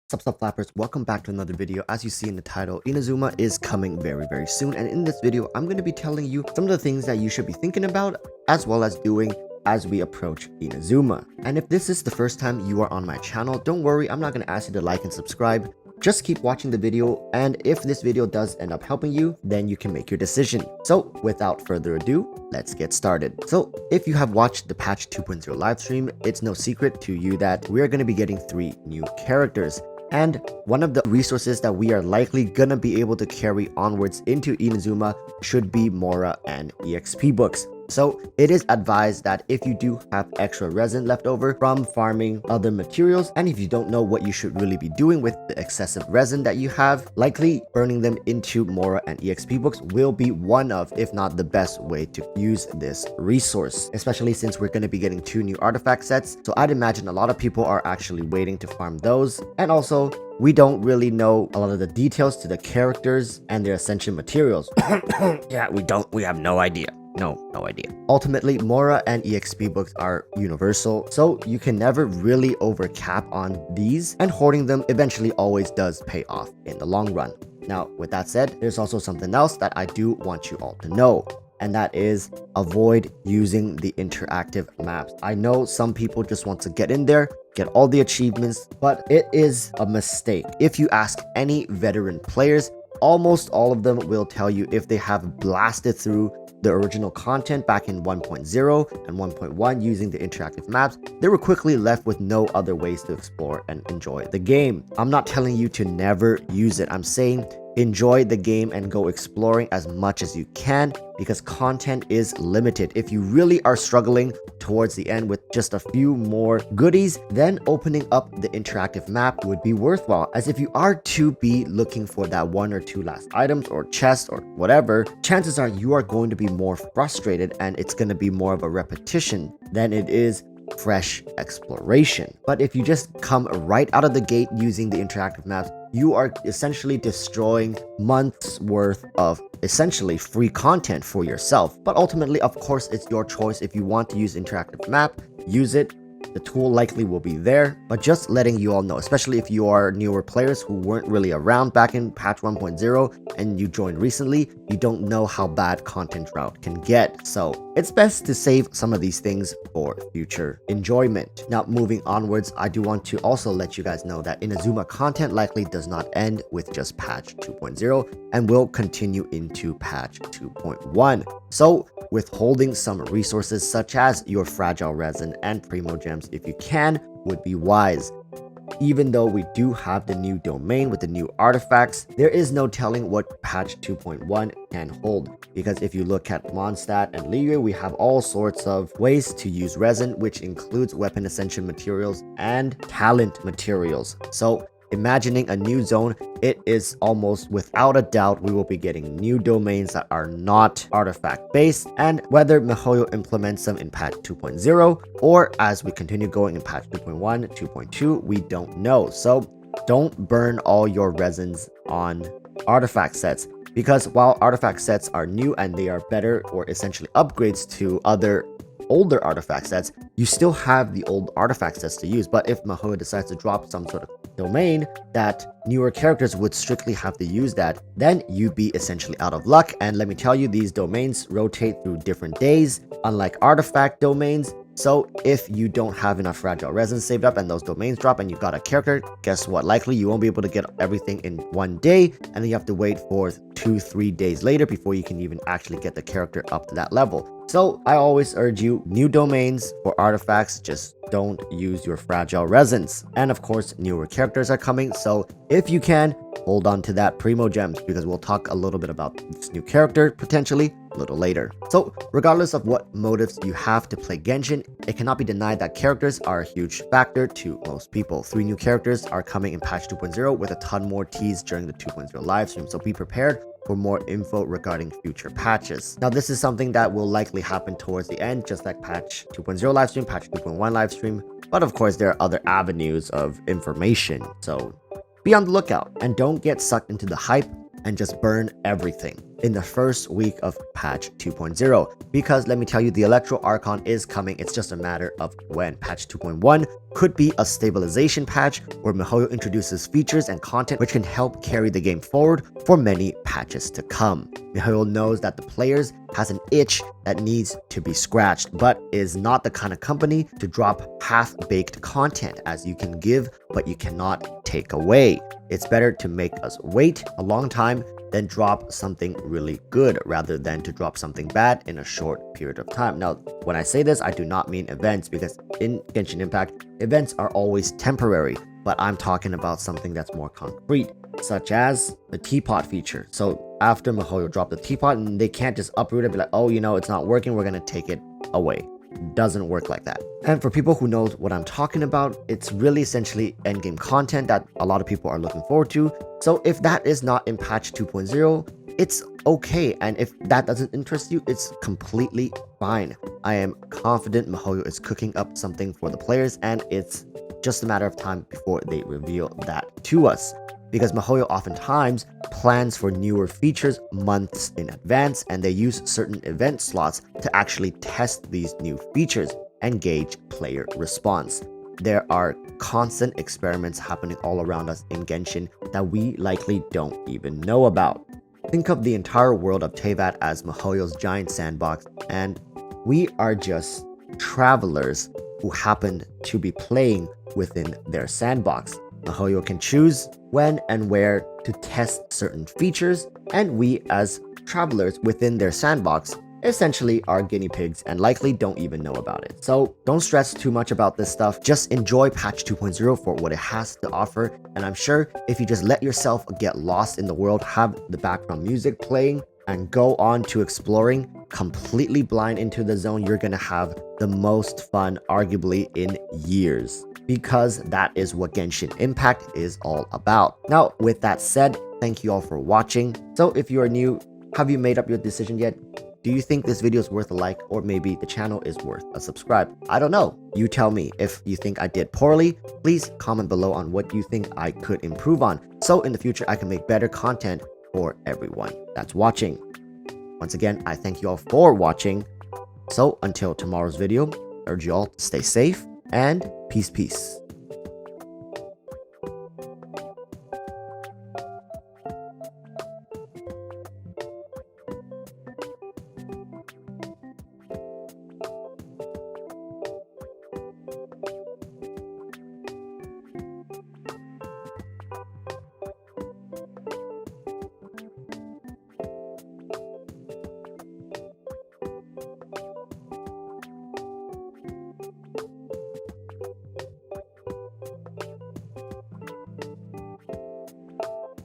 Sup flappers, welcome back to another video. As you see in the title, Inazuma is coming very soon, and in this video I'm going to be telling you some of the things that you should be thinking about as well as doing as we approach Inazuma. And if this is the first time you are on my channel, don't worry, I'm not going to ask you to like and subscribe. Just keep watching the video, and if this video does end up helping you, then you can make your decision. So without further ado, let's get started. So if you have watched the patch 2.0 livestream, it's no secret to you that we're going to be getting 3 new characters. And one of the resources that we are likely gonna be able to carry onwards into Inazuma should be Mora and Exp Books. So it is advised that if you do have extra resin left over from farming other materials, and if you don't know what you should really be doing with the excessive resin that you have, likely burning them into Mora and Exp Books will be one of, if not the best way to use this resource, especially since we're going to be getting 2 new artifact sets. So I'd imagine a lot of people are actually waiting to farm those. And also, we don't really know a lot of the details to the characters and their essential materials. Yeah, we have no idea. No idea. Ultimately, Mora and Exp Books are universal, so you can never really overcap on these, and hoarding them eventually always does pay off in the long run. Now, with that said, there's also something else that I do want you all to know, and that is avoid using the interactive maps. I know some people just want to get in there, get all the achievements, but it is a mistake. If you ask any veteran players, almost all of them will tell you if they have blasted through the original content back in 1.0 and 1.1 using the interactive maps, they were quickly left with no other ways to explore and enjoy the game. I'm not telling you to never use it. I'm saying enjoy the game and go exploring as much as you can, because content is limited. If you really are struggling towards the end with just a few more goodies, then opening up the interactive map would be worthwhile, as if you are to be looking for that 1 or 2 last items or chest or whatever, chances are you are going to be more frustrated and it's going to be more of a repetition than it is fresh exploration. But if you just come right out of the gate using the interactive maps, you are essentially destroying months worth of essentially free content for yourself. But ultimately, of course, it's your choice. If you want to use interactive map, use it. The tool likely will be there, but just letting you all know, especially if you are newer players who weren't really around back in patch 1.0 and you joined recently, you don't know how bad content drought can get. So it's best to save some of these things for future enjoyment. Now, moving onwards, I do want to also let you guys know that Inazuma content likely does not end with just patch 2.0 and will continue into patch 2.1. So withholding some resources such as your fragile resin and primo gems if you can would be wise. Even though we do have the new domain with the new artifacts, there is no telling what patch 2.1 can hold, because if you look at Mondstadt and Liyue, we have all sorts of ways to use resin, which includes weapon essential materials and talent materials. So imagining a new zone, it is almost without a doubt we will be getting new domains that are not artifact based, and whether miHoYo implements them in patch 2.0 or as we continue going in patch 2.1, 2.2, we don't know. So don't burn all your resins on artifact sets, because while artifact sets are new and they are better or essentially upgrades to other older artifact sets, you still have the old artifact sets to use. But if miHoYo decides to drop some sort of domain that newer characters would strictly have to use that, then you'd be essentially out of luck. And let me tell you, these domains rotate through different days, unlike artifact domains. So if you don't have enough fragile resin saved up and those domains drop and you got a character, guess what? Likely you won't be able to get everything in one day, and then you have to wait for 2-3 days later before you can even actually get the character up to that level. So I always urge you, new domains for artifacts, just don't use your fragile resins. And of course, newer characters are coming, so if you can, hold on to that primo gems, because we'll talk a little bit about this new character potentially a little later. So regardless of what motives you have to play Genshin, it cannot be denied that characters are a huge factor to most people. 3 new characters are coming in patch 2.0 with a ton more teased during the 2.0 livestream, so be prepared for more info regarding future patches. Now, this is something that will likely happen towards the end, just like patch 2.0 livestream, patch 2.1 livestream, but of course there are other avenues of information, so be on the lookout and don't get sucked into the hype and just burn everything. in the first week of patch 2.0. Because let me tell you, the Electro Archon is coming. It's just a matter of when. Patch 2.1 could be a stabilization patch where miHoYo introduces features and content which can help carry the game forward for many patches to come. miHoYo knows that the players has an itch that needs to be scratched, but is not the kind of company to drop half-baked content, as you can give but you cannot take away. It's better to make us wait a long time than drop something really good rather than to drop something bad in a short period of time. Now, when I say this, I do not mean events, because in Genshin Impact, events are always temporary, but I'm talking about something that's more concrete, such as the teapot feature. So after miHoYo dropped the teapot, and they can't just uproot it and be like, oh, you know, it's not working, we're gonna take it away. Doesn't work like that. And for people who knows what I'm talking about, it's really essentially endgame content that a lot of people are looking forward to. So if that is not in patch 2.0, it's okay, and if that doesn't interest you, it's completely fine. I am confident miHoYo is cooking up something for the players, and it's just a matter of time before they reveal that to us. Because miHoYo oftentimes plans for newer features months in advance, and they use certain event slots to actually test these new features and gauge player response. There are constant experiments happening all around us in Genshin that we likely don't even know about. Think of the entire world of Teyvat as miHoYo's giant sandbox, and we are just travelers who happen to be playing within their sandbox. miHoYo can choose when and where to test certain features, and we as travelers within their sandbox essentially are guinea pigs and likely don't even know about it. So don't stress too much about this stuff. Just enjoy patch 2.0 for what it has to offer, and I'm sure if you just let yourself get lost in the world, have the background music playing, and go on to exploring completely blind into the zone, you're gonna have the most fun arguably in years, because that is what Genshin Impact is all about. Now, with that said, thank you all for watching. So if you are new, have you made up your decision yet? Do you think this video is worth a like, or maybe the channel is worth a subscribe? I don't know. You tell me. If you think I did poorly, please comment below on what you think I could improve on, so in the future I can make better content for everyone that's watching. Once again, I thank you all for watching. So until tomorrow's video, I urge you all to stay safe and peace.